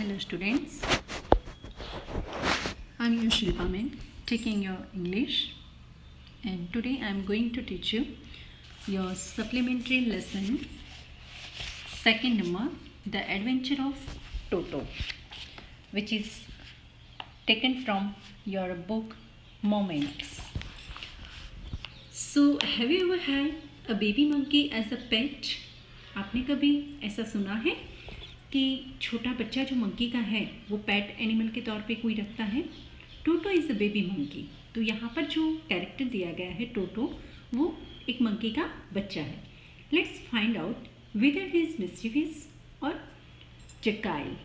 Hello students, I'm your Shilpa ma'am, taking your English, and today I'm going to teach you your supplementary lesson second number, The Adventure of Toto, which is taken from your book Moments. So have you ever had a baby monkey as a pet? आपने कभी ऐसा सुना है कि छोटा बच्चा जो monkey का है वो पेट एनिमल के तौर पे कोई रखता है? टोटो इज़ अ बेबी मंकी। तो यहाँ पर जो कैरेक्टर दिया गया है टोटो, वो एक मंकी का बच्चा है। Let's find out whether he is mischievous और डोकाइल।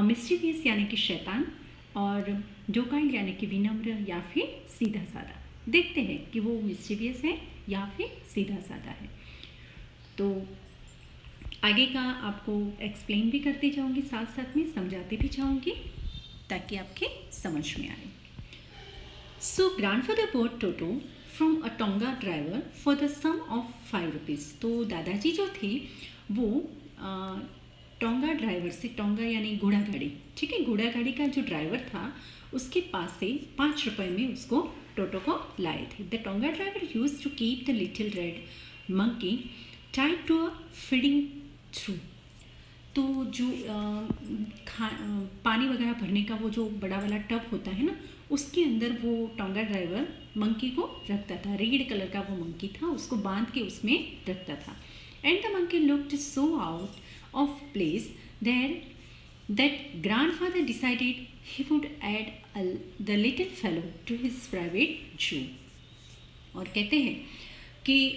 मिस्chievous यानी कि शैतान और डोकाइल यानी कि विनम्र या फिर सीधा साधा। देखते हैं कि वो मिस्chievous है या फिर सीधा साधा है। तो आगे का आपको एक्सप्लेन भी करती जाऊंगी, साथ साथ में समझाती भी जाऊंगी ताकि आपके समझ में आए। So grandfather bought Toto from a tonga driver for the sum of 5 rupees. तो दादाजी जो थे वो टोंगा ड्राइवर से, टोंगा यानी घोड़ा गाड़ी, ठीक है, घोड़ा गाड़ी का जो ड्राइवर था उसके पास से 5 रुपये में उसको टोटो को लाए थे। The tonga driver use to keep the little red monkey tied to a feeding trough. तो जो पानी वगैरह भरने का वो जो बड़ा वाला टब होता है ना, उसके अंदर वो टोंगा ड्राइवर मंकी को रखता था। रेड कलर का वो मंकी था, उसको बांध के उसमें रखता था। And the monkey looked so out of place there that grandfather decided he would add the little fellow to his private zoo. और कहते हैं कि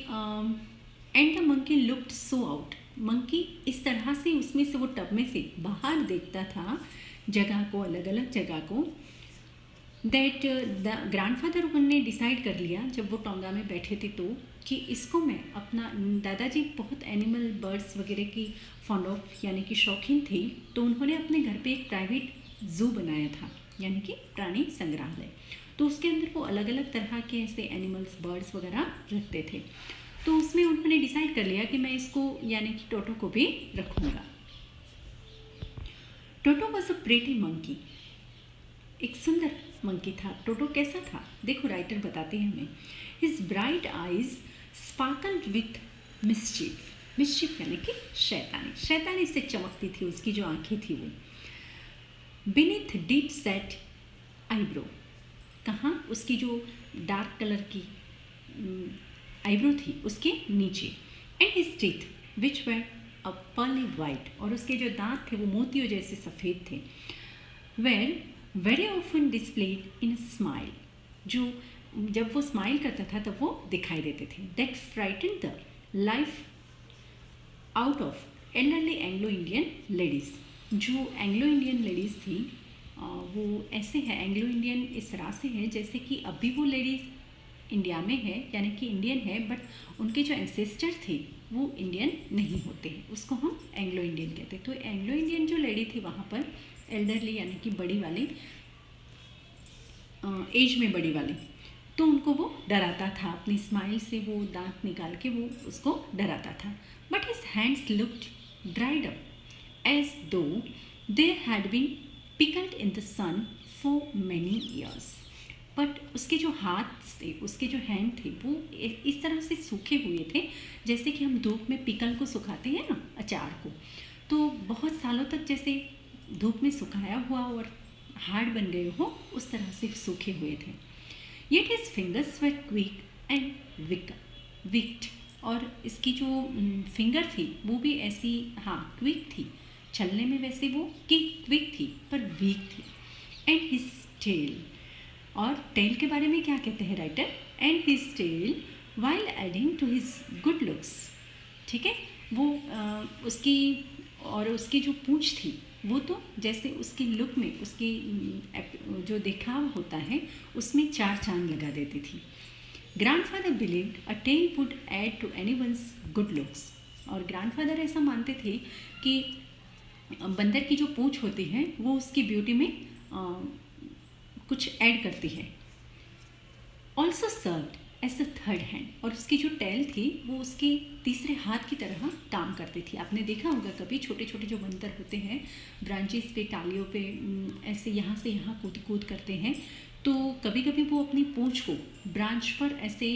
and the monkey looked so out, monkey इस तरह से उसमें से, वो टब में से बाहर देखता था जगह को, अलग अलग जगह को, दैट द ग्रैंडफादर ने डिसाइड कर लिया जब वो टोंगा में बैठे थे तो कि इसको मैं अपना, दादाजी बहुत एनिमल बर्ड्स वगैरह की फॉन्ड ऑफ यानी कि शौकीन थे, तो उन्होंने अपने घर पे एक प्राइवेट ज़ू बनाया था यानी कि प्राणी संग्रहालय। तो उसके अंदर वो अलग अलग तरह के ऐसे एनिमल्स, बर्ड्स वगैरह रखते थे। तो उसमें उन्होंने डिसाइड कर लिया कि मैं इसको यानी कि टोटो को भी रखूँगा। Toto was a pretty monkey, एक सुंदर मंकी था। टोटो कैसा था देखो, राइटर बताते हैं हमें। His bright eyes sparkled with mischief यानी कि शैतानी से चमकती थी उसकी जो आंखें थी वो। बीनीथ डीप सेट आईब्रो, कहाँ, उसकी जो डार्क कलर की आईब्रो थी उसके नीचे। And his teeth which were a pearly white, और उसके जो दांत थे वो मोतियों जैसे सफ़ेद थे। Were very often displayed in smile, जो जब वो स्माइल करता था तब वो दिखाई देते थे। That frighten the life out of elderly Anglo Indian ladies, जो एंग्लो इंडियन लेडीज़ थी वो ऐसे है, एंग्लो इंडियन इस तरह से है जैसे कि अभी वो लेडीज़ इंडिया में है यानी कि इंडियन है, बट उनके जो एंसेस्टर थे वो इंडियन नहीं होते हैं, उसको हम एंग्लो इंडियन कहते हैं। तो एंग्लो इंडियन जो लेडी थी वहाँ पर एल्डरली यानी कि बड़ी वाली, एज में बड़ी वाली, तो उनको वो डराता था, अपनी स्माइल से वो दांत निकाल के वो उसको डराता था। But his hands looked dried up as though they had been pickled in the sun for many years. But उसके जो हाथ थे, उसके जो हैंड थे वो इस तरह से सूखे हुए थे जैसे कि हम धूप में पिकल को सुखाते हैं ना, अचार को, तो बहुत सालों तक जैसे धूप में सुखाया हुआ और हार्ड बन गए हो उस तरह से सूखे हुए थे। Yet his fingers were quick and wicked, और इसकी जो फिंगर थी वो भी ऐसी, हाँ, क्विक थी, चलने में वैसे वो कि क्विक थी पर वीक थी। एंड हिज टेल, और टेल के बारे में क्या कहते हैं writer, and his tail while adding to his good looks, ठीक है, वो उसकी, और उसकी जो पूंछ थी वो तो जैसे उसकी लुक में, उसकी जो दिखाव होता है उसमें 4 चांद लगा देती थी। Grandfather believed a tail would add to anyone's good looks, और ग्रैंडफादर ऐसा मानते थे कि बंदर की जो पूंछ होती है वो उसकी ब्यूटी में कुछ ऐड करती है। Also served as the third hand, और उसकी जो टेल थी वो उसके तीसरे हाथ की तरह काम करती थी। आपने देखा होगा कभी छोटे छोटे जो बंदर होते हैं ब्रांचेस पे, टालियों पे ऐसे यहाँ से यहाँ कूद कूद करते हैं, तो कभी कभी वो अपनी पूंछ को ब्रांच पर ऐसे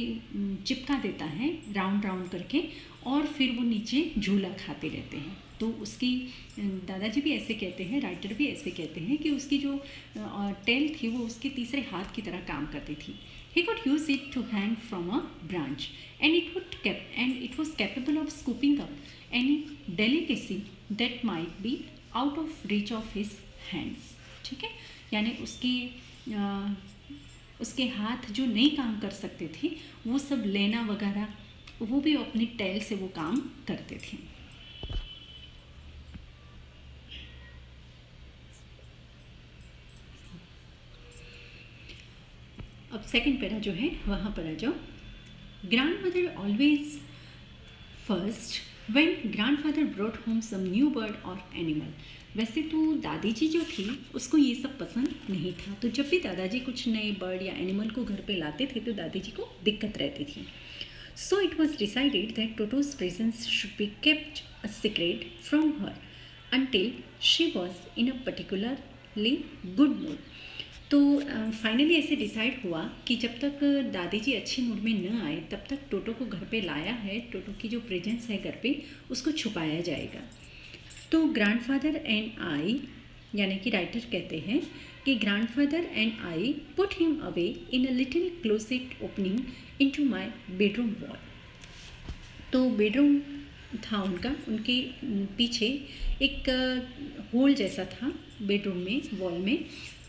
चिपका देता है राउंड राउंड करके, और फिर वो नीचे झूला खाते रहते हैं। तो उसकी दादाजी भी ऐसे कहते हैं, राइटर भी ऐसे कहते हैं कि उसकी जो टेल थी वो उसके तीसरे हाथ की तरह काम करती थी। He could use it to hang from a branch, and it was capable of scooping up any delicacy that might be out of reach of his hands. ठीक है, यानी उसके हाथ जो नहीं काम कर सकते थे वो सब लेना वगैरह, वो भी अपनी टेल से वो काम करते थे। अब सेकंड पैरा जो है वहाँ पर आ जाओ। Grandmother always fussed when grandfather brought home some new bird और एनिमल। वैसे तो दादी जी जो थी उसको ये सब पसंद नहीं था, तो जब भी दादाजी कुछ नए बर्ड या एनिमल को घर पे लाते थे तो दादी जी को दिक्कत रहती थी। So it was decided that टोटोज presence should be kept a secret from her until she was in a particularly good mood. तो फाइनली ऐसे डिसाइड हुआ कि जब तक दादी जी अच्छी मूड में न आए तब तक टोटो को घर पे लाया है, टोटो की जो प्रेजेंस है घर पे उसको छुपाया जाएगा। तो ग्रैंडफादर एंड आई, यानी कि राइटर कहते हैं कि grandfather and I put him away in a little closet opening into my bedroom wall. तो बेडरूम था उनका, उनके पीछे एक होल जैसा था बेडरूम में, वॉल में,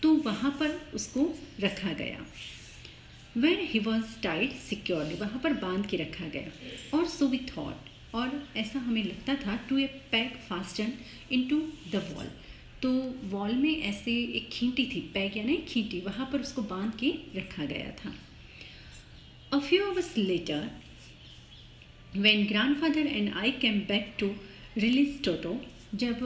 तो वहाँ पर उसको रखा गया। Where he was tied securely, वहाँ पर बांध के रखा गया। और सो वी थॉट, और ऐसा हमें लगता था, to a peg fastened into the wall. तो वॉल में ऐसे एक खींटी थी, पैग यानी खींटी, वहाँ पर उसको बांध के रखा गया था। A few hours later when grandfather and I came back to release Toto, जब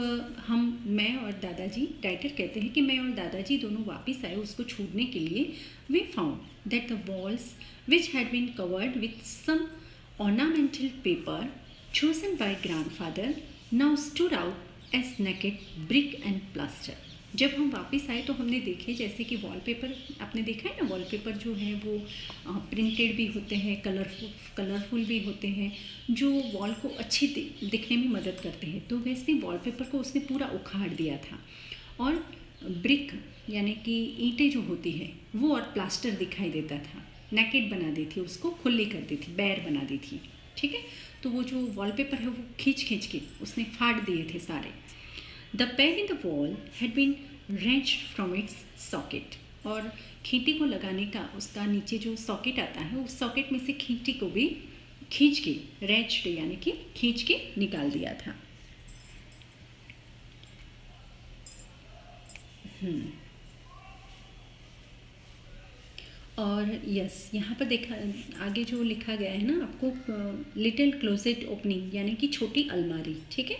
मैं और दादाजी, राइटर कहते हैं कि मैं और दादाजी दोनों वापस आए उसको छोड़ने के लिए, we found that the walls which had been covered with some ornamental paper chosen by grandfather now stood out as naked brick and plaster. जब हम वापस आए तो हमने देखे जैसे कि वॉलपेपर, आपने देखा है ना, वॉलपेपर जो है वो प्रिंटेड भी होते हैं, कलरफुल भी होते हैं, जो वॉल को अच्छी दिखने में मदद करते हैं। तो वैसे वॉलपेपर को उसने पूरा उखाड़ दिया था, और ब्रिक यानी कि ईंटें जो होती है वो, और प्लास्टर दिखाई देता था, नेकेड बना दी थी, उसको खुली कर दी थी, बैर बना दी थी। ठीक है, तो वो जो वॉलपेपर है वो खींच के उसने फाड़ दिए थे सारे। The peg in the wall had been wrenched from its socket, और खींटी को लगाने का उसका नीचे जो सॉकेट आता है उस सॉकेट में से खींटी को भी खींच के, wrenched यानी कि खींच के निकाल दिया था। और यस, यहाँ पर देखा आगे जो लिखा गया है ना आपको, लिटिल क्लोजेट ओपनिंग यानी कि छोटी अलमारी। ठीक है,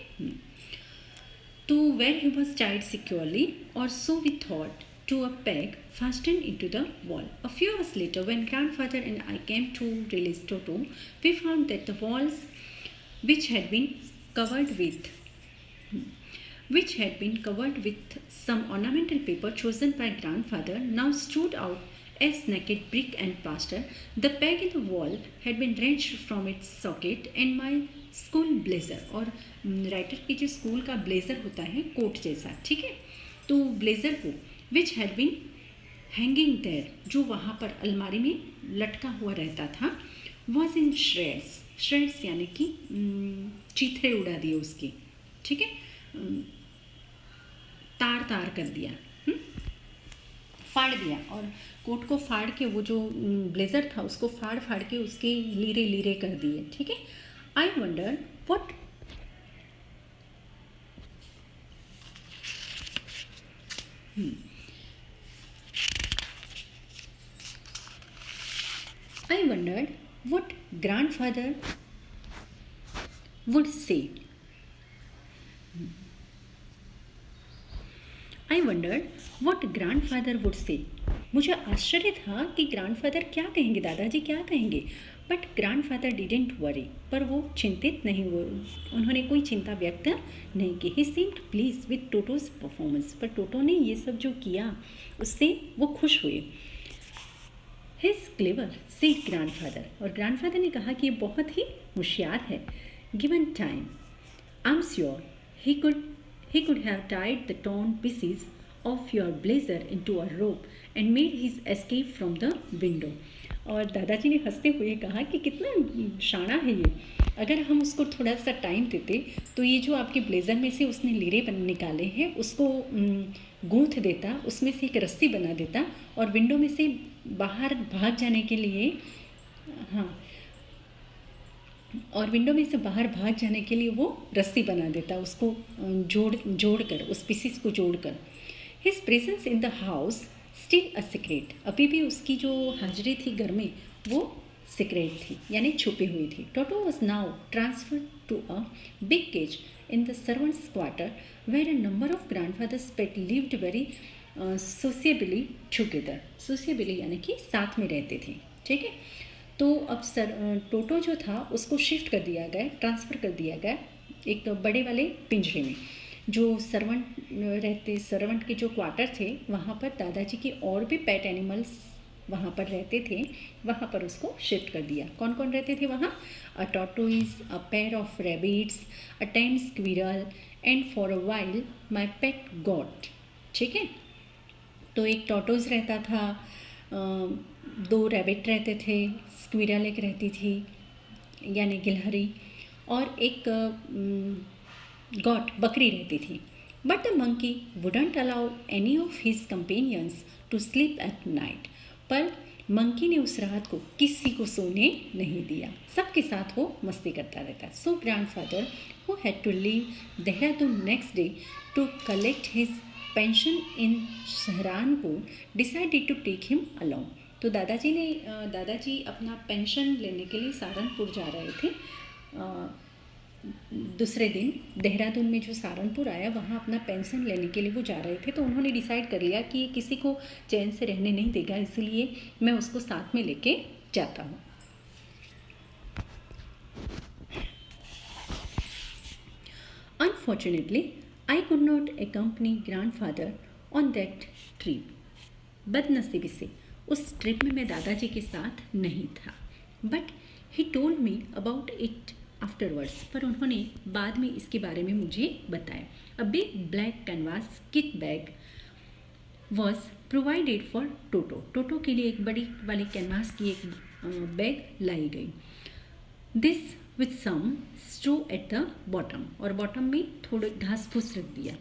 तो where he was tied securely, or so we thought, to a peg fastened into the wall. A few hours later, when grandfather and I came to release Toto, we found that the walls, which had been covered with some ornamental paper chosen by grandfather, now stood out as naked brick and plaster. The peg in the wall had been wrenched from its socket, and my school blazer, और writer की जो school का blazer होता है coat जैसा, ठीक है, तो ब्लेज़र को which had been hanging there, जो वहाँ पर अलमारी में लटका हुआ रहता था, वॉज इन श्रेड्स यानी कि चीथड़े उड़ा दिए उसके। ठीक है, तार कर दिया, फाड़ दिया, और कोट को फाड़ के, वो जो ब्लेज़र था उसको फाड़ के उसके लीरे कर दिए। ठीक है, I wondered what grandfather would say. I wondered what grandfather would say मुझे आश्चर्य था कि ग्रैंडफादर क्या कहेंगे, दादाजी क्या कहेंगे, बट ग्रैंडफादर डिडेंट वरी, पर वो चिंतित नहीं हुए, उन्होंने कोई चिंता व्यक्त नहीं की। He seemed pleased with Toto's performance, पर टोटो ने ये सब जो किया उससे वो खुश हुए। हिज क्लेवर सेड ग्रैंडफादर, और ग्रैंडफादर ने कहा कि ये बहुत ही होशियार है। Given time I am sure he could have tied the torn pieces of your blazer into a rope and made his escape from the window. और दादाजी ने हंसते हुए कहा कि कितना शाना है ये, अगर हम उसको थोड़ा सा टाइम देते तो ये जो आपके ब्लेज़र में से उसने लीरे निकाले हैं उसको गूंथ देता, उसमें से एक रस्सी बना देता और विंडो में से बाहर भाग जाने के लिए, हाँ, और विंडो में से बाहर भाग जाने के लिए वो रस्सी बना देता, उसको जोड़ कर, उस पीसीस को जोड़ कर। His presence in the house still a secret, अभी भी उसकी जो हाजिरी थी घर में वो सीक्रेट थी, यानी छुपी हुई थी। Toto was now transferred to a big cage in the servants quarter where a number of grandfather's pets lived very sociably together. Sociably यानी कि साथ में रहते थे, ठीक है। तो अब टोटो जो था उसको शिफ्ट कर दिया गया, ट्रांसफ़र कर दिया गया एक बड़े वाले पिंजरे में। जो सर्वेंट के जो क्वार्टर थे वहाँ पर दादाजी के और भी पेट एनिमल्स वहाँ पर रहते थे, वहाँ पर उसको शिफ्ट कर दिया। कौन कौन रहते थे वहाँ? A tortoise, a pair of rabbits, a tame squirrel and for a while my pet goat, ठीक है। तो एक टॉर्टोइज रहता था, 2 रैबिट रहते थे, स्क्विरल एक रहती थी यानी गिलहरी, और एक गॉट बकरी रहती थी। But the monkey wouldn't allow any of his companions to sleep at night, पर मंकी ने उस रात को किसी को सोने नहीं दिया, सबके साथ वो मस्ती करता रहता। So grandfather who had to leave Dehradun next day to collect his pension in Saharanpur decided to take him along. तो दादाजी अपना पेंशन लेने के लिए सहारनपुर जा रहे थे। दूसरे दिन देहरादून में जो सहारनपुर आया वहाँ अपना पेंशन लेने के लिए वो जा रहे थे, तो उन्होंने डिसाइड कर लिया कि किसी को चैन से रहने नहीं देगा, इसलिए मैं उसको साथ में लेके जाता हूँ। Unfortunately, I could not accompany grandfather on that trip. बदनसीबी से उस ट्रिप में मैं दादाजी के साथ नहीं था। But he told me about it afterwards, पर उन्होंने बाद में इसके बारे में मुझे बताया। A big black canvas kit bag was provided for Toto. Toto के लिए एक बड़ी वाली कैनवास की एक बैग लाई गई। This with some straw at the bottom, और बॉटम में थोड़े घास फूस रख दिया।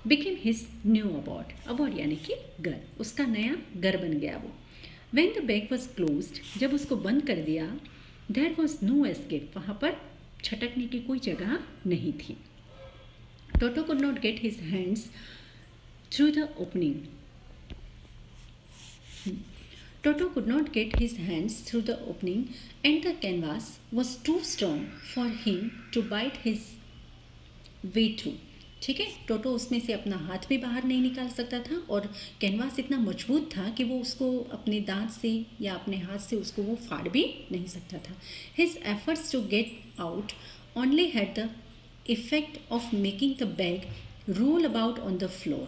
बिकेम हिज न्यू अबॉर्ड यानी कि घर, उसका नया घर बन गया वो। When the bag was closed, जब उसको बंद कर दिया, देयर वॉज नो एस्केप, वहाँ पर छटकने की कोई जगह नहीं थी। Toto could not get his hands through the opening. Toto could not get his hands through the opening and the canvas was too strong for him to bite his way through. ठीक है, टोटो उसमें से अपना हाथ भी बाहर नहीं निकाल सकता था और कैनवास इतना मजबूत था कि वो उसको अपने दांत से या अपने हाथ से उसको वो फाड़ भी नहीं सकता था। His efforts to get out only had the effect of making the bag roll about on the floor,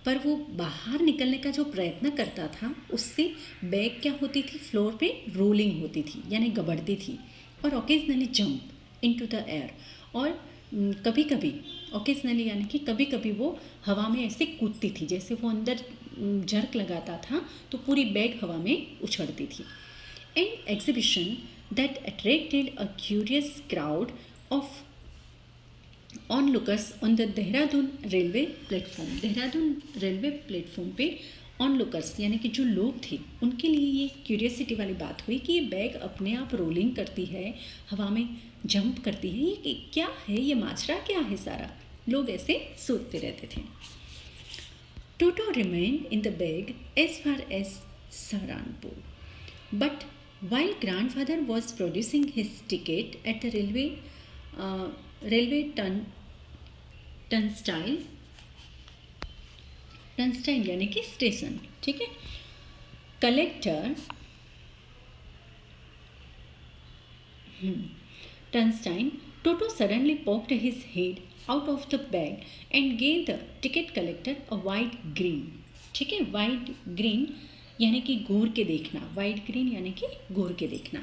पर वो बाहर निकलने का जो प्रयत्न करता था उससे बैग क्या होती थी, फ्लोर पे रोलिंग होती थी यानी गबड़ती थी, और occasionally jump into the air, और कभी कभी ओकेजनली यानी कि कभी कभी वो हवा में ऐसे कूदती थी, जैसे वो अंदर झर्क लगाता था तो पूरी बैग हवा में उछड़ती थी। An exhibition that attracted a curious crowd of onlookers on the Dehradun railway platform. Dehradun railway platform पे ऑनलुकर्स यानी कि जो लोग थे उनके लिए ये क्यूरियसिटी वाली बात हुई कि ये बैग अपने आप रोलिंग करती है, हवा में जंप करती है, ये क्या है, ये माजरा क्या है सारा, लोग ऐसे सोचते रहते थे। Toto remained in the bag as far as Saharanpur, but while grandfather was producing his ticket at the railway turnstile यानी कि स्टेशन, ठीक है। Collector Turnstile, Toto suddenly poked his head out of the bag and gave the ticket collector a wide grin. ठीक है, wide green यानी कि घूर के देखना, वाइड ग्रीन यानी कि घूर के देखना।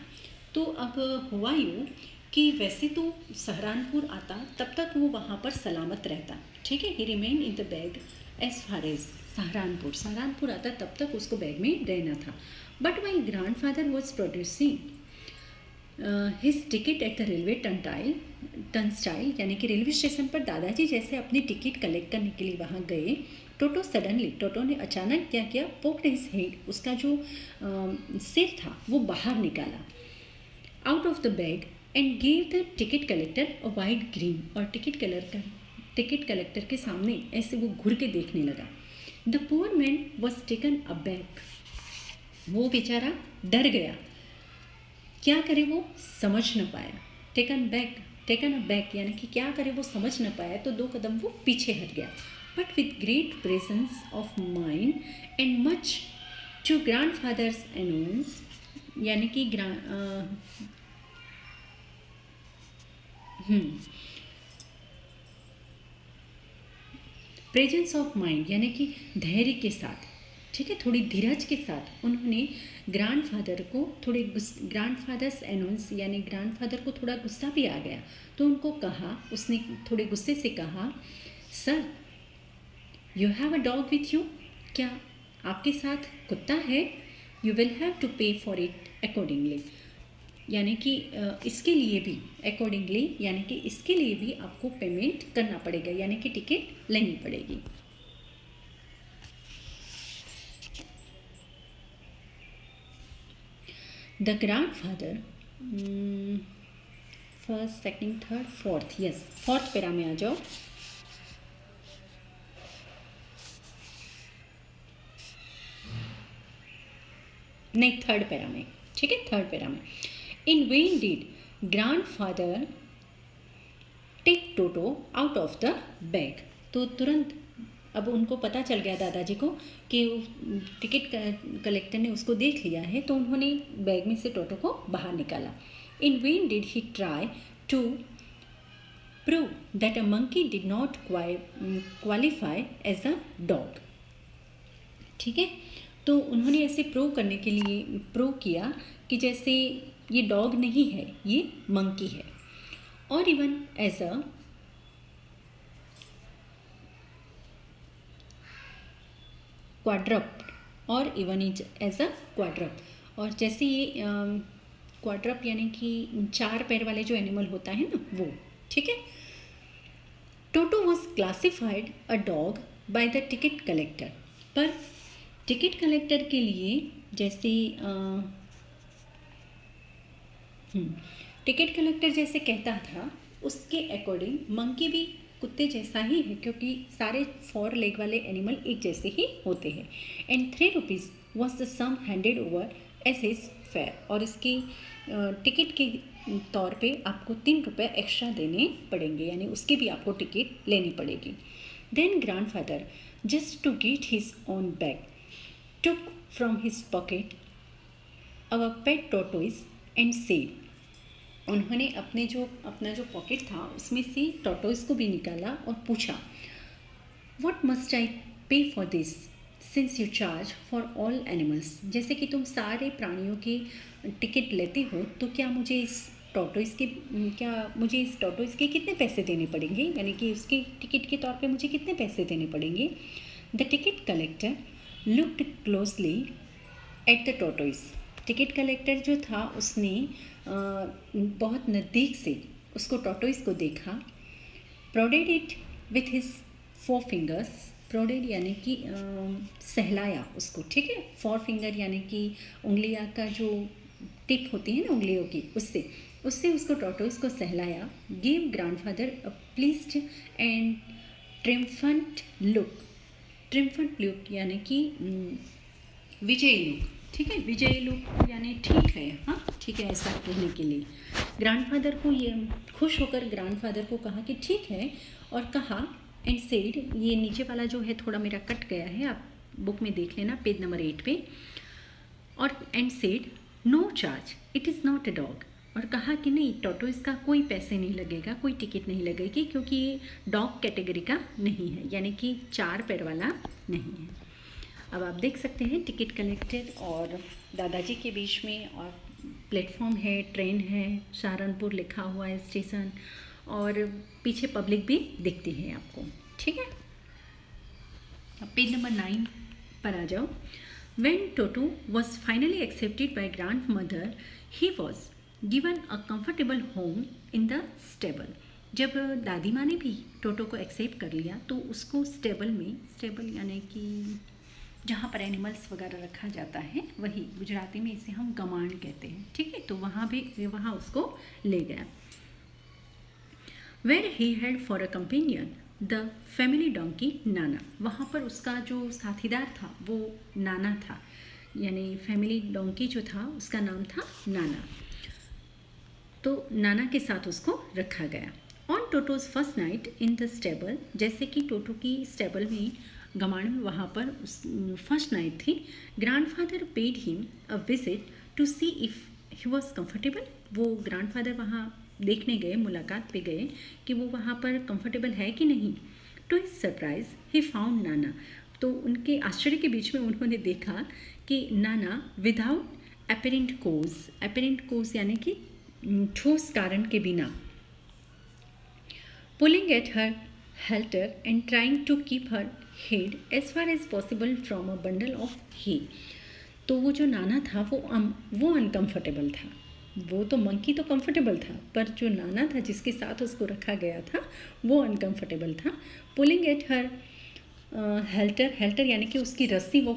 तो अब हुआ यूँ कि वैसे तो सहारनपुर आता तब तक वो वहाँ पर सलामत रहता, ठीक है। He remain in the bag as far as Saharanpur आता तब तक उसको बैग में रहना था। But my grandfather was producing his ticket at the railway turnstile यानी कि रेलवे स्टेशन पर दादाजी जैसे अपनी टिकट कलेक्ट करने के लिए वहाँ गए। टोटो ने अचानक क्या किया, पोक्ड हिज हेड, उसका जो सिर था वो बाहर निकाला out of the bag and gave the ticket collector a wide green, और टिकट कलेक्टर के सामने ऐसे वो घुर के देखने लगा। The poor man was taken a back, वो बेचारा डर गया, क्या करे वो समझ न पाया। टेकन अ बैक यानी कि क्या करे वो समझ न पाया, तो 2 कदम वो पीछे हट गया। But with great presence of mind and much to grandfather's annoyance यानी कि प्रेजेंस ऑफ माइंड यानी कि धैर्य के साथ, ठीक है, थोड़ी धीरज के साथ उन्होंने ग्रैंडफादर्स एनोंस यानी ग्रैंडफादर को थोड़ा गुस्सा भी आ गया, तो उनको कहा, उसने थोड़े गुस्से से कहा, sir you have a dog with you, क्या आपके साथ कुत्ता है? यू विल हैव टू पे फॉर इट अकॉर्डिंगली, यानी कि इसके लिए भी अकॉर्डिंगली यानी कि इसके लिए भी आपको पेमेंट करना पड़ेगा, यानी कि टिकट लेनी पड़ेगी। The grandfather first second third fourth, yes fourth para में आ जाओ। नहीं, थर्ड पैरा में, ठीक है, थर्ड पैरा में। In when did grandfather take Toto out of the bag, तो तुरंत अब उनको पता चल गया दादाजी को कि टिकट कलेक्टर ने उसको देख लिया है, तो उन्होंने बैग में से टोटो को बाहर निकाला। In when did he try to prove that a monkey did not qualify as a dog, ठीक है। तो उन्होंने ऐसे प्रूव किया कि जैसे ये डॉग नहीं है, ये मंकी है। और इवन एज अ क्वाड्रप्ट और इवन एज अ क्वाड्रप्ट, और जैसे ये क्वाड्रप्ट यानी कि 4 पैर वाले जो एनिमल होता है ना वो, ठीक है। Toto was classified a dog by the ticket collector, पर टिकट कलेक्टर के लिए जैसे टिकट कलेक्टर जैसे कहता था उसके अकॉर्डिंग मंकी भी कुत्ते जैसा ही है, क्योंकि सारे 4 लेग वाले एनिमल एक जैसे ही होते हैं। And 3 rupees was the sum handed over as his fare, और इसकी टिकट के तौर पे आपको 3 रुपये एक्स्ट्रा देने पड़ेंगे, यानी उसकी भी आपको टिकट लेनी पड़ेगी। Then grandfather just to get his own back took from his pocket our pet tortoise and said, उन्होंने अपना जो पॉकेट था उसमें से टॉर्टोइज को भी निकाला और पूछा, व्हाट मस्ट आई पे for this since you charge for all animals, जैसे कि तुम सारे प्राणियों की टिकट लेते हो, तो क्या मुझे इस टॉर्टोइज के कितने पैसे देने पड़ेंगे, यानी कि उसके टिकट के तौर पे मुझे कितने पैसे देने पड़ेंगे। The ticket collector looked closely at the tortoise, ticket collector जो था उसने बहुत नज़दीक से उसको टॉर्टोइज को देखा। Prodded it with his 4 fingers, prodded यानी कि सहलाया उसको, ठीक है। 4 फिंगर यानी कि उंगलियां का जो टिप होती है ना उंगलियों की, उससे उसको टॉर्टोइज को सहलाया। Give grandfather a pleased and triumphant look यानी कि विजयी लुक, ठीक है, विजयी लुक यानी ठीक है, हाँ ठीक है, ऐसा कहने के लिए ग्रैंडफादर को ये खुश होकर ग्रैंडफादर को कहा कि ठीक है, और कहा एंड सेड, ये नीचे वाला जो है थोड़ा मेरा कट गया है, आप बुक में देख लेना पेज नंबर 8 पे। और and said no charge, it is not a dog. और कहा कि नहीं टोटो, इसका कोई पैसे नहीं लगेगा, कोई टिकट नहीं लगेगी, क्योंकि ये डॉग कैटेगरी का नहीं है, यानी कि 4 पैर वाला नहीं है। अब आप देख सकते हैं टिकट कलेक्टेड और दादाजी के बीच में, और प्लेटफॉर्म है, ट्रेन है, सहारनपुर लिखा हुआ है स्टेशन, और पीछे पब्लिक भी दिखती है आपको। ठीक है, अब पेज नंबर 9 पर आ जाओ। When Toto was finally accepted by grandmother, he was given a comfortable home in the stable. जब दादी माँ ने भी टोटो को एक्सेप्ट कर लिया तो उसको स्टेबल में, स्टेबल यानी कि जहाँ पर एनिमल्स वगैरह रखा जाता है, वही गुजराती में इसे हम गमाण कहते हैं। ठीक है, तो वहाँ उसको ले गया। Where he had for a companion the family donkey नाना, वहाँ पर उसका जो साथीदार था वो नाना था, यानी फैमिली डोंकी जो था उसका नाम था नाना। तो नाना के साथ उसको रखा गया। On टोटोज first night in the stable, जैसे कि टोटो की स्टेबल में गमाण में वहाँ पर फर्स्ट नाइट थी, grandfather paid him a visit to see if he was comfortable. वो ग्रैंडफादर वहाँ देखने गए, मुलाकात पे गए कि वो वहाँ पर कंफर्टेबल है कि नहीं। To his surprise he found नाना, तो उनके आश्चर्य के बीच में उन्होंने देखा कि नाना विदाउट एपेरेंट कोज यानी कि ठोस कारण के बिना, pulling at her halter and trying to keep her head as far as possible from a bundle of hay. तो वो जो नाना था वो अनकम्फर्टेबल था। वो तो मंकी तो कंफर्टेबल था, पर जो नाना था जिसके साथ उसको रखा गया था वो अनकंफर्टेबल था। पुलिंग एट हर हेल्टर यानी कि उसकी रस्सी वो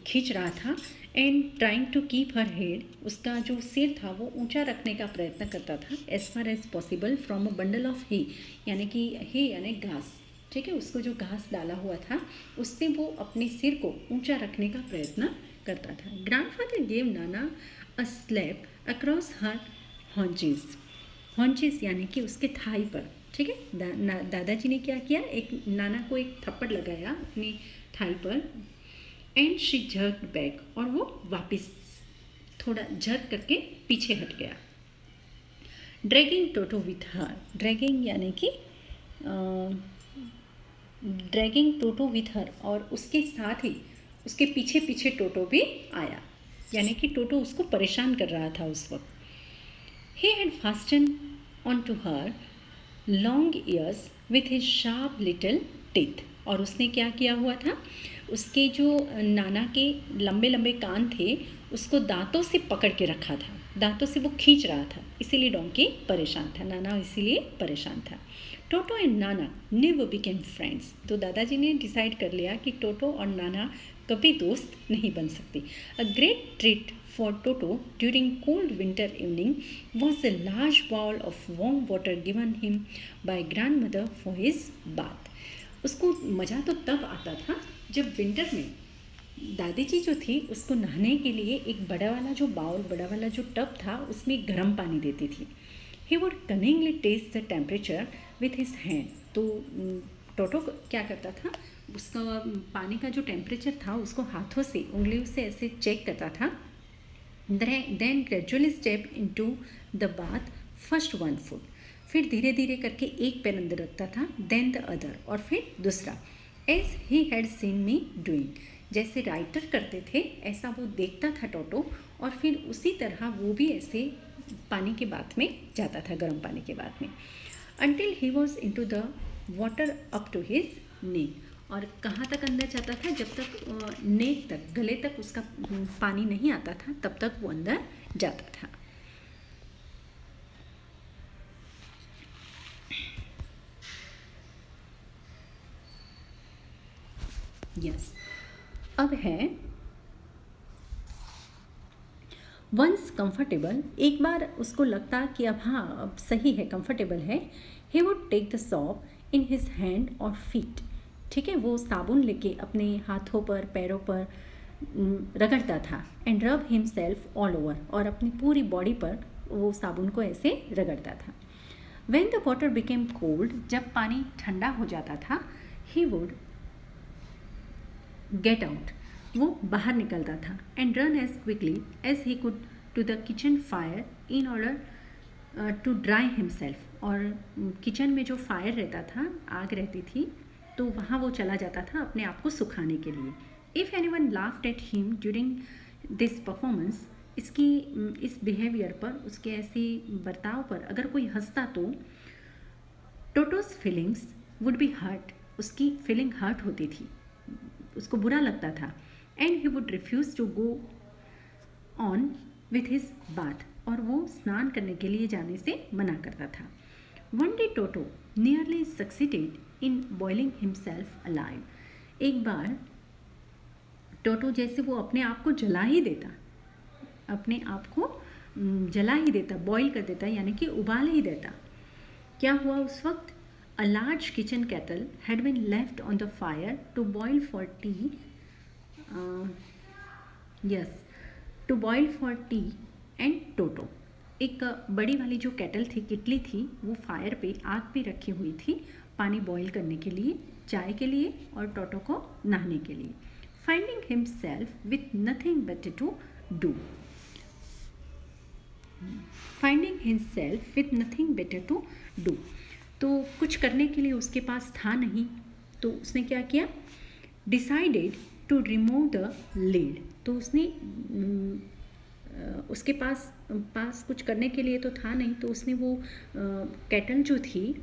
खींच रहा था, and trying to keep her head, उसका जो सिर था वो ऊंचा रखने का प्रयत्न करता था, as far as possible from a bundle of hay, यानी कि ही यानी घास। ठीक है, उसको जो घास डाला हुआ था उससे वो अपने सिर को ऊंचा रखने का प्रयत्न करता था। Grandfather gave Nana a slap across her haunches यानी कि उसके थाई पर। ठीक है, दादाजी ने क्या किया, एक नाना को एक थप्पड़ लगाया अपनी थाई पर, एंड शी झर्क बैक, और वो वापस थोड़ा झर्क करके पीछे हट गया। Dragging toto with her, dragging यानी कि ड्रैगिंग टोटो विथ हर, और उसके साथ ही उसके पीछे पीछे टोटो भी आया, यानी कि टोटो उसको परेशान कर रहा था उस वक्त। He had fastened onto her long ears with his sharp little teeth, और उसने क्या किया हुआ था, उसके जो नाना के लंबे लंबे कान थे उसको दांतों से पकड़ के रखा था, दांतों से वो खींच रहा था, इसीलिए डोंकी परेशान था, नाना इसीलिए परेशान था। टोटो and Nana never became friends, तो दादाजी ने डिसाइड कर लिया कि टोटो और नाना कभी दोस्त नहीं बन सकते। A great treat for Toto during cold winter evening was a large bowl of warm water given him by grandmother for his bath. उसको मज़ा तो तब आता था जब विंटर में दादी जी जो थी उसको नहाने के लिए एक बड़ा वाला जो टब था उसमें गर्म पानी देती थी। He would cunningly taste the temperature with his hand. तो टोटो क्या करता था, उसका पानी का जो टेम्परेचर था उसको हाथों से, उंगलियों से ऐसे चेक करता था। Then gradually step into the bath, first one foot, फिर धीरे धीरे करके एक पैर अंदर रखता था, then the other, और फिर दूसरा, as he had seen me doing, जैसे राइटर करते थे ऐसा वो देखता था टोटो, और फिर उसी तरह वो भी ऐसे पानी के बाथ में जाता था, गर्म पानी के बाथ में, until he was into the water up to his knee, और कहाँ तक अंदर जाता था, जब तक नेक तक, गले तक उसका पानी नहीं आता था तब तक वो अंदर जाता था। यस, अब है वंस कंफर्टेबल, एक बार उसको लगता कि अब हाँ अब सही है, कंफर्टेबल है, he would take the soap in his hand और फीट। ठीक है, वो साबुन लेके अपने हाथों पर, पैरों पर रगड़ता था, एंड रब हिमसेल्फ ऑल ओवर, और अपनी पूरी बॉडी पर वो साबुन को ऐसे रगड़ता था। When the water became cold, जब पानी ठंडा हो जाता था, ही वुड गेट आउट, वो बाहर निकलता था, and run as quickly as he could to the kitchen fire in order to dry himself. और किचन में जो फायर रहता था, आग रहती थी, तो वहाँ वो चला जाता था अपने आप को सुखाने के लिए। If any one laughed at him during this performance, इसकी इस बिहेवियर पर, उसके ऐसे बर्ताव पर अगर कोई हंसता तो Toto's feelings would be hurt, उसकी फीलिंग हर्ट होती थी, उसको बुरा लगता था, and he would refuse to go on with his bath, और वो स्नान करने के लिए जाने से मना करता था। One day toto nearly succeeded in boiling himself alive. एक बार टोटो जैसे वो अपने आप को जला ही देता, अपने आप को जला ही देता, बॉईल कर देता, यानी कि उबाल ही देता। क्या हुआ उस वक्त? A large kitchen kettle had been left on the fire to boil for tea, to boil for tea and Toto. एक बड़ी वाली जो केटल थी, किटली थी, वो फायर पे, आग पे रखी हुई थी पानी बॉईल करने के लिए, चाय के लिए और टोटो को नहाने के लिए। Finding himself with nothing better to do, finding himself with nothing better to do, तो कुछ करने के लिए उसके पास था नहीं, तो उसने क्या किया? Decided to remove the lid, तो उसने उसके पास कुछ करने के लिए तो था नहीं, तो उसने वो केटल जो थी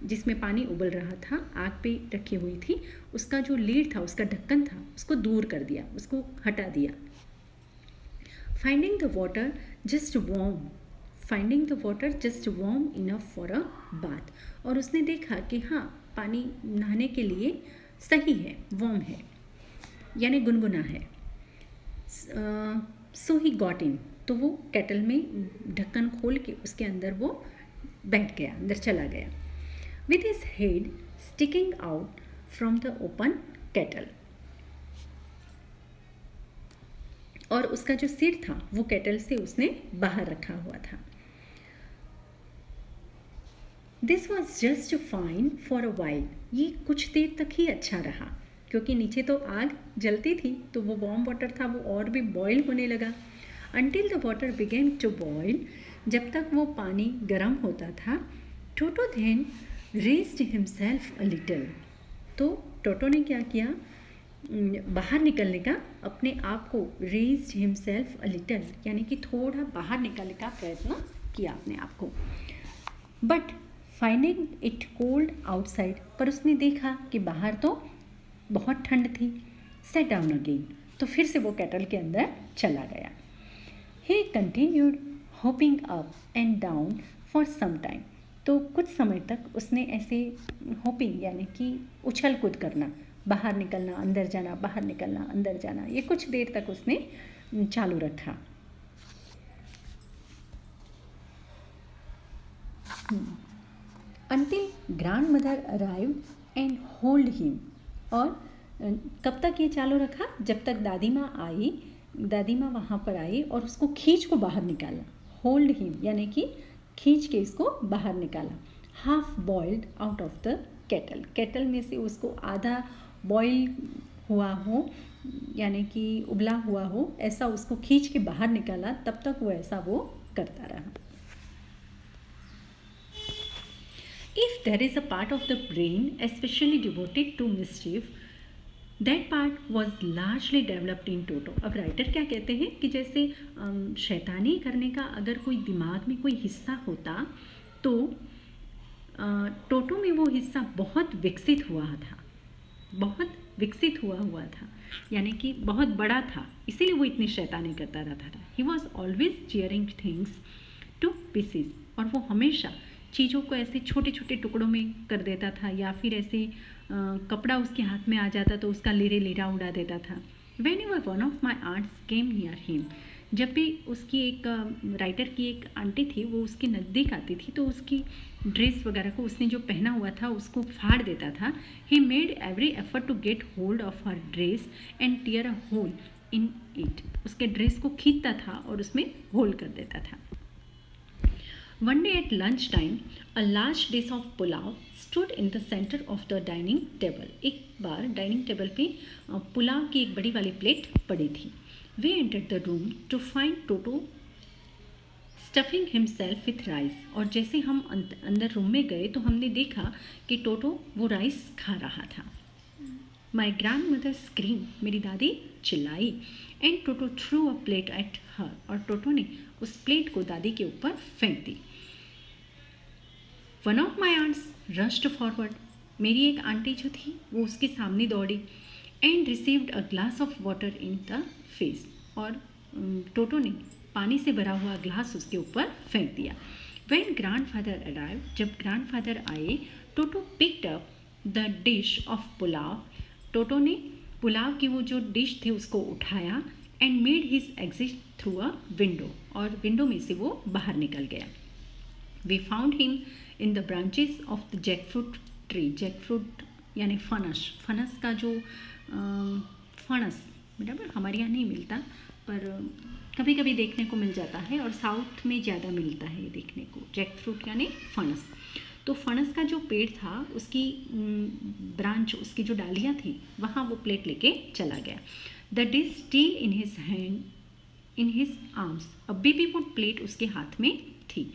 जिसमें पानी उबल रहा था, आग पे रखी हुई थी, उसका जो लीड था, उसका ढक्कन था, उसको दूर कर दिया, उसको हटा दिया। Finding the water just warm, finding the water just warm enough for a bath, और उसने देखा कि हाँ, पानी नहाने के लिए सही है, वार्म है, यानी गुनगुना है। सो ही गॉट इन, तो वो केटल में ढक्कन खोल के उसके अंदर वो बैठ गया, अंदर चला गया। With his head sticking out from the open kettle, और उसका जो सिर था वो केटल से उसने बाहर रखा हुआ था। This was just fine for a while, ये कुछ देर तक ही अच्छा रहा, क्योंकि नीचे तो आग जलती थी, तो वो वार्म वाटर था, वो और भी बॉयल होने लगा। Until the water began to boil, जब तक वो पानी गर्म होता था, टोटो then raised himself a little, तो टोटो ने क्या किया? बाहर निकलने का, अपने आप को raised himself a little, यानी कि थोड़ा बाहर निकलने का प्रयत्न किया अपने आप को। But finding it cold outside, पर उसने देखा कि बाहर तो बहुत ठंड थी। Sat down again, तो फिर से वो केटल के अंदर चला गया। He continued hopping up and down for some time, तो कुछ समय तक उसने ऐसे होपिंग, यानी कि उछल कूद करना, बाहर निकलना, अंदर जाना, बाहर निकलना, अंदर जाना, ये कुछ देर तक उसने चालू रखा। Until grandmother arrived and hold him, और कब तक ये चालू रखा? जब तक दादी माँ आई, दादी माँ वहाँ पर आई और उसको खींच को बाहर निकाला। होल्ड हिम, यानी कि खींच के इसको बाहर निकाला। Half boiled out of the kettle, kettle में से उसको आधा बॉईल हुआ हो, यानी कि उबला हुआ हो, ऐसा उसको खींच के बाहर निकाला। तब तक वो ऐसा वो करता रहा। If there is a part of the brain especially devoted to mischief, that part was largely developed in Toto. अब राइटर क्या कहते हैं कि जैसे शैतानी करने का अगर कोई दिमाग में कोई हिस्सा होता, तो टोटो में वो हिस्सा बहुत विकसित हुआ था, बहुत विकसित हुआ था, यानी कि बहुत बड़ा था, इसीलिए वो इतनी शैतानी करता रहता था। He was always tearing things to pieces, और वो हमेशा चीज़ों को ऐसे छोटे छोटे टुकड़ों में कर देता था, या फिर ऐसे कपड़ा उसके हाथ में आ जाता तो उसका लीरा उड़ा देता था। Whenever one of my aunts came near him, जब भी उसकी एक राइटर की एक आंटी थी, वो उसके नज़दीक आती थी तो उसकी ड्रेस वगैरह को, उसने जो पहना हुआ था उसको फाड़ देता था। He made every effort to get hold of her dress and tear a hole in it, उसके ड्रेस को खींचता था और उसमें होल कर देता था। One day at lunch time, a large dish of pulao stood in the center of the dining table. एक बार डाइनिंग टेबल पे पुलाव की एक बड़ी वाली प्लेट पड़ी थी. We entered the room to find Toto stuffing himself with rice. और जैसे हम अंदर रूम में गए तो हमने देखा कि टोटो वो राइस खा रहा था. माई ग्रैंड मदर स्क्रीम, मेरी दादी चिल्लाई. And Toto through a plate at her, और टोटो ने उस प्लेट को दादी के ऊपर फेंक दी. One of my aunts rushed forward, मेरी एक आंटी जो थी वो उसके सामने दौड़ी. And received a glass of water in the face, और टोटो ने पानी से भरा हुआ ग्लास उसके ऊपर फेंक दिया. वेन ग्रैंडफादर अराइव, जब ग्रैंडफादर आए, Toto picked up the dish of pulao, Toto ने पुलाव की वो जो डिश थी उसको उठाया. And made his exit through a window, और विंडो में से वो बाहर निकल गया. We found him in the branches of the jackfruit tree. Jackfruit यानी फनस, फनस का जो फनस बराबर हमारे यहाँ नहीं मिलता, पर कभी कभी देखने को मिल जाता है, और साउथ में ज़्यादा मिलता है ये देखने को. जैकफ्रूट यानी फनस. तो फनस का जो पेड़ था उसकी ब्रांच, उसकी जो डालियाँ थी, वहाँ वो प्लेट लेके चला गया. The dish still in his hand, in his arms, अभी भी वो प्लेट उसके हाथ में थी.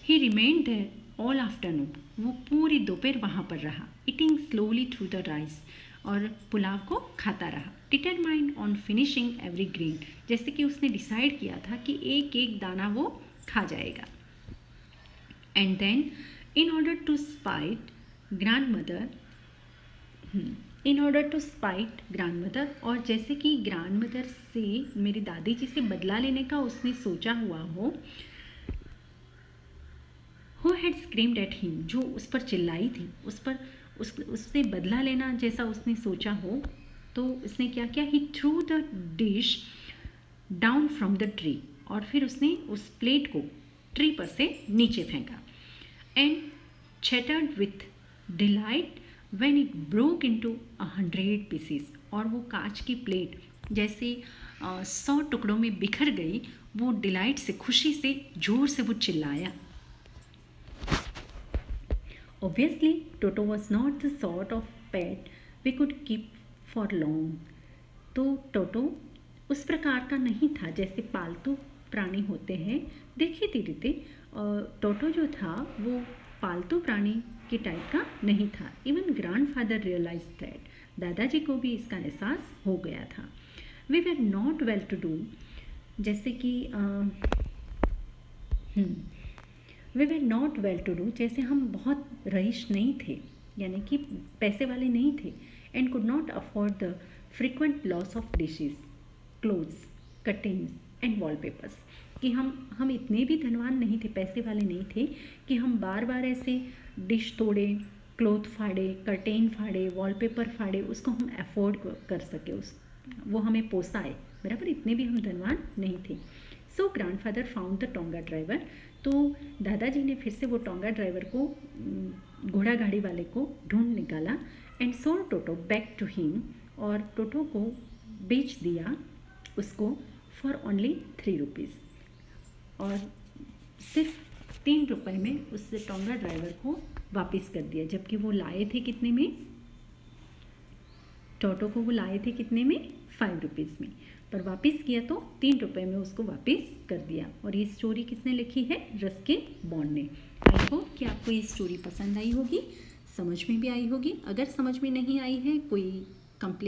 He remained there all afternoon, वो पूरी दोपहर वहाँ पर रहा. Eating slowly through the rice, और पुलाव को खाता रहा. Determined on finishing every grain, जैसे कि उसने डिसाइड किया था कि एक एक दाना वो खा जाएगा. And then in order to spite grandmother, और जैसे कि ग्रैंडमदर से, मेरी दादी जी से बदला लेने का उसने सोचा हुआ हो, who had screamed at him, जो उस पर चिल्लाई थी, उससे बदला लेना जैसा उसने सोचा हो, तो उसने क्या किया, he threw the dish down from the tree, और फिर उसने उस प्लेट को ट्री पर से नीचे फेंका. And chattered with delight when it broke into 100 pieces, और वो कांच की प्लेट जैसे 100 टुकड़ों में बिखर गई. वो डिलाइट से, खुशी से जोर से वो चिल्लाया. Obviously, Toto was not the sort of pet we could keep for long. तो टोटो उस प्रकार का नहीं था जैसे पालतू प्राणी होते हैं. देखिए धीरे टोटो जो था वो पालतू प्राणी के टाइप का नहीं था. इवन ग्रैंडफादर रियलाइज दैट, दादाजी को भी इसका एहसास हो गया था. We were not well to do, जैसे कि we were not well to do, जैसे हम बहुत रईस नहीं थे, यानी कि पैसे वाले नहीं थे. And could not afford the frequent loss of dishes, clothes, curtains and wallpapers, कि हम इतने भी धनवान नहीं थे, पैसे वाले नहीं थे कि हम बार बार ऐसे डिश तोड़े, क्लोथ फाड़े, कर्टेन फाड़े, वॉलपेपर फाड़े, उसको हम अफोर्ड कर सके, वो हमें पोसाए, बराबर. इतने भी हम धनवान नहीं थे. So grandfather found the tonga driver, तो दादाजी ने फिर से वो टोंगा ड्राइवर को, घोड़ा गाड़ी वाले को ढूंढ निकाला. And sold Toto back to him, और टोटो को बेच दिया उसको फॉर ओनली 3 रुपीज़, और सिर्फ 3 रुपये में उस टोंगा ड्राइवर को वापस कर दिया. जबकि वो लाए थे कितने में, टोटो को वो लाए थे कितने में, 5 रुपीज़ में, पर वापस किया तो 3 रुपये में उसको वापस कर दिया. और ये स्टोरी किसने लिखी है, रस्किन बॉन्ड ने. आई होप कि आपको ये स्टोरी पसंद आई होगी, समझ में भी आई होगी. अगर समझ में नहीं आई है, कोई कंप्लेंट